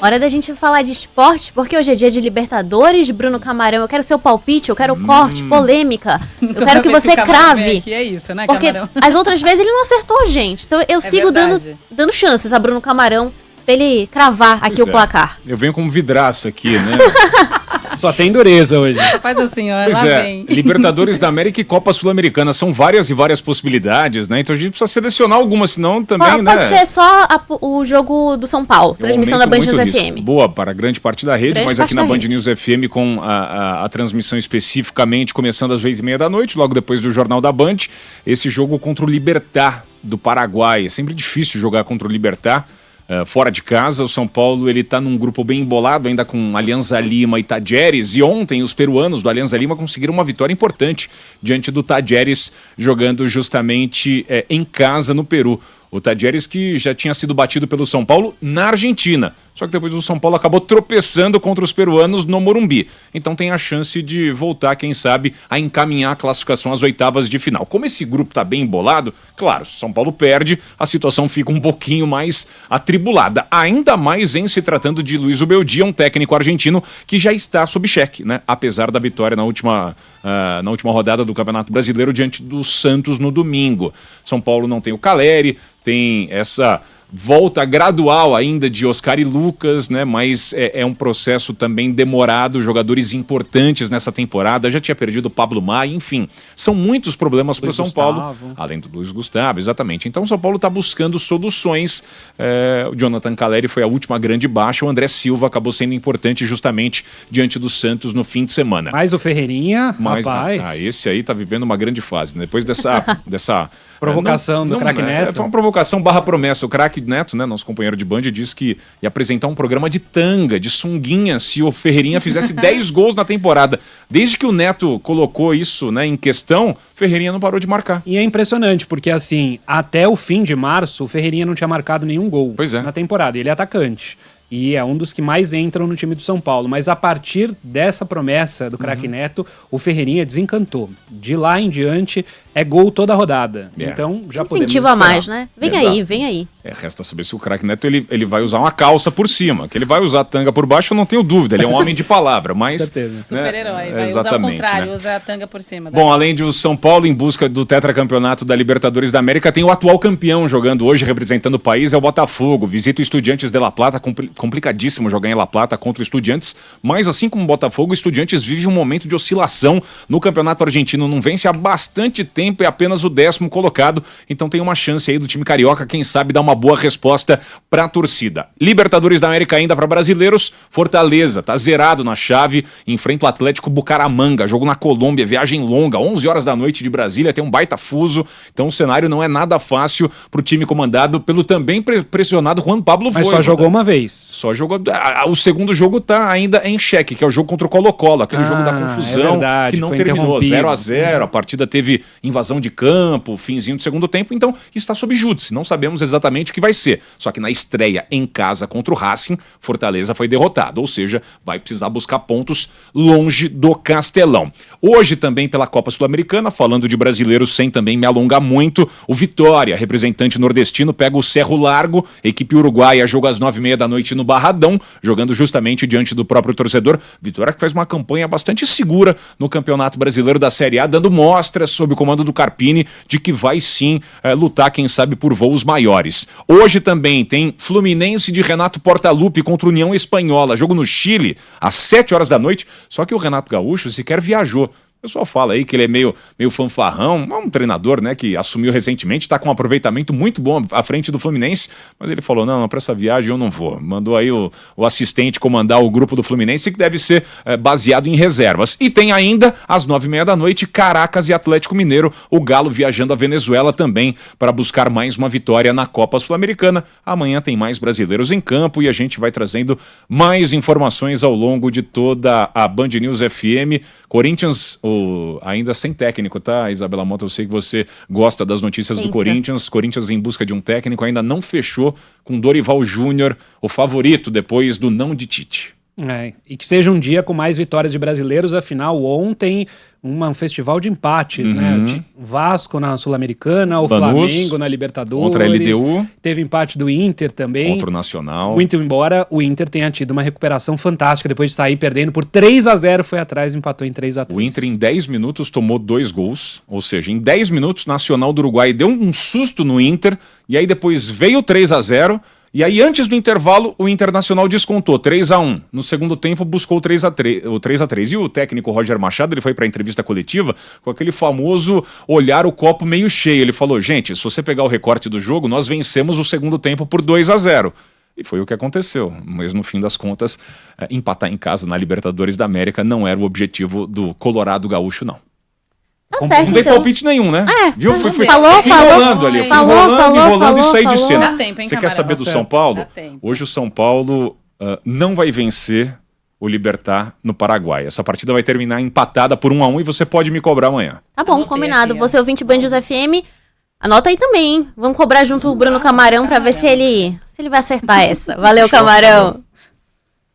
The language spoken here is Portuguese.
Hora da gente falar de esporte, porque hoje é dia de Libertadores, Bruno Camarão. Eu quero seu palpite, eu quero corte, polêmica. Eu quero que você crave. Que é isso, né, porque Camarão? as outras vezes ele não acertou, gente. Então eu sigo dando chances a Bruno Camarão pra ele cravar aqui o placar. Eu venho como vidraça aqui, né? Só tem dureza hoje. Faz assim, ó, Pois lá é, vem. Libertadores da América e Copa Sul-Americana. São várias e várias possibilidades, né? Então a gente precisa selecionar algumas, senão também, né? Pode ser só o jogo do São Paulo, transmissão da Band News FM. Boa, para grande parte da rede, mas aqui na Band News FM com a transmissão especificamente começando às 8h30 da noite, logo depois do Jornal da Band, esse jogo contra o Libertad do Paraguai. É sempre difícil jogar contra o Libertad. Fora de casa, o São Paulo ele tá num grupo bem embolado, ainda com Alianza Lima e Tajeres, e ontem os peruanos do Alianza Lima conseguiram uma vitória importante diante do Tajeres, jogando justamente em casa no Peru. O Tajeres que já tinha sido batido pelo São Paulo na Argentina. Só que depois o São Paulo acabou tropeçando contra os peruanos no Morumbi. Então tem a chance de voltar, quem sabe, a encaminhar a classificação às oitavas de final. Como esse grupo está bem embolado, claro, se o São Paulo perde, a situação fica um pouquinho mais atribulada. Ainda mais em se tratando de Luiz Ubeldia, um técnico argentino que já está sob cheque, né? Apesar da vitória na última rodada do Campeonato Brasileiro diante do Santos no domingo. São Paulo não tem o Caleri, tem essa volta gradual ainda de Oscar e Lucas, né? Mas é um processo também demorado, jogadores importantes nessa temporada, já tinha perdido o Pablo Maia, enfim, são muitos problemas para o São Paulo, além do Luiz Gustavo, exatamente. Então o São Paulo está buscando soluções, o Jonathan Caleri foi a última grande baixa, o André Silva acabou sendo importante justamente diante do Santos no fim de semana. Mas o Ferreirinha, rapaz... esse aí tá vivendo uma grande fase, né? Depois dessa provocação do craque Neto. Foi uma provocação / promessa. O craque Neto, né, nosso companheiro de Band, disse que ia apresentar um programa de tanga, de sunguinha, se o Ferreirinha fizesse 10 gols na temporada. Desde que o Neto colocou isso, né, em questão, Ferreirinha não parou de marcar. E é impressionante, porque assim, até o fim de março, o Ferreirinha não tinha marcado nenhum gol na temporada. Ele é atacante. E é um dos que mais entram no time do São Paulo. Mas a partir dessa promessa do craque Neto, o Ferreirinha desencantou. De lá em diante, é gol toda a rodada. Então, já podemos incentiva mais, né? Vem aí. Resta saber se o craque Neto ele vai usar uma calça por cima. Que ele vai usar a tanga por baixo, eu não tenho dúvida. Ele é um homem de palavra, mas... certeza. Super-herói, vai usar o contrário, usar a tanga por cima. Bom, além de o São Paulo em busca do tetracampeonato da Libertadores da América, tem o atual campeão jogando hoje, representando o país, é o Botafogo. Visita o Estudiantes de La Plata, complicadíssimo jogar em La Plata contra o Estudiantes, mas assim como o Botafogo, o Estudiantes vive um momento de oscilação no campeonato argentino, não vence há bastante tempo, é apenas o 10º colocado, então tem uma chance aí do time carioca, quem sabe dar uma boa resposta para a torcida. Libertadores da América ainda para brasileiros, Fortaleza tá zerado na chave, enfrenta o Atlético Bucaramanga, jogo na Colômbia, viagem longa, 11 horas da noite de Brasília, tem um baita fuso, então o cenário não é nada fácil pro time comandado pelo também pressionado Juan Pablo Voivoda. Mas só jogou uma vez. Só jogou. O segundo jogo tá ainda em xeque, que é o jogo contra o Colo-Colo, aquele jogo da confusão, que não terminou. 0-0, a partida teve invasão de campo, finzinho do segundo tempo, então está sob júdice. Não sabemos exatamente o que vai ser. Só que na estreia em casa contra o Racing, Fortaleza foi derrotado, ou seja, vai precisar buscar pontos longe do Castelão. Hoje também pela Copa Sul-Americana, falando de brasileiros sem também me alongar muito, o Vitória, representante nordestino, pega o Cerro Largo, equipe uruguaia, joga às 9h30 da noite no Barradão, jogando justamente diante do próprio torcedor. Vitória que faz uma campanha bastante segura no Campeonato Brasileiro da Série A, dando mostras sob o comando do Carpini de que vai sim lutar, quem sabe, por voos maiores. Hoje também tem Fluminense de Renato Portaluppi contra União Espanhola, jogo no Chile, às 7 horas da noite, só que o Renato Gaúcho sequer viajou. O pessoal fala aí que ele é meio fanfarrão, um treinador, né, que assumiu recentemente, está com um aproveitamento muito bom à frente do Fluminense, mas ele falou, não, para essa viagem eu não vou. Mandou aí o assistente comandar o grupo do Fluminense, que deve ser baseado em reservas. E tem ainda, às 9h30 da noite, Caracas e Atlético Mineiro, o Galo viajando à Venezuela também, para buscar mais uma vitória na Copa Sul-Americana. Amanhã tem mais brasileiros em campo e a gente vai trazendo mais informações ao longo de toda a Band News FM. Corinthians, ainda sem técnico, tá, Isabela Mota? Eu sei que você gosta das notícias do Corinthians. Corinthians em busca de um técnico, ainda não fechou com Dorival Júnior, o favorito depois do não de Tite. E que seja um dia com mais vitórias de brasileiros, afinal, ontem um festival de empates, né? O Vasco na Sul-Americana, o Flamengo na Libertadores. Contra a LDU. Teve empate do Inter também. Contra o Nacional. Muito embora o Inter tenha tido uma recuperação fantástica, depois de sair perdendo por 3-0, foi atrás e empatou em 3-3. O Inter em 10 minutos tomou 2 gols, ou seja, em 10 minutos Nacional do Uruguai deu um susto no Inter, e aí depois veio 3-0, e aí antes do intervalo o Internacional descontou 3-1. No segundo tempo buscou o 3-3. E o técnico Roger Machado, ele foi para a entrevista coletiva com aquele famoso olhar o copo meio cheio. Ele falou, gente, se você pegar o recorte do jogo, nós vencemos o segundo tempo por 2-0. E foi o que aconteceu, mas no fim das contas, empatar em casa na Libertadores da América não era o objetivo do Colorado Gaúcho, não. Tá certo, não dei palpite nenhum, né? Viu? Fui enrolando ali. Enrolando e saí de cena. Dá tempo, hein, Você quer saber do São Paulo? Hoje o São Paulo não vai vencer o Libertad no Paraguai. Essa partida vai terminar empatada por 1-1 e você pode me cobrar amanhã. Tá bom, combinado. Aqui, você ouvinte Band News FM, anota aí também, hein? Vamos cobrar junto o Bruno Camarão pra ver se ele vai acertar essa. Valeu, Camarão.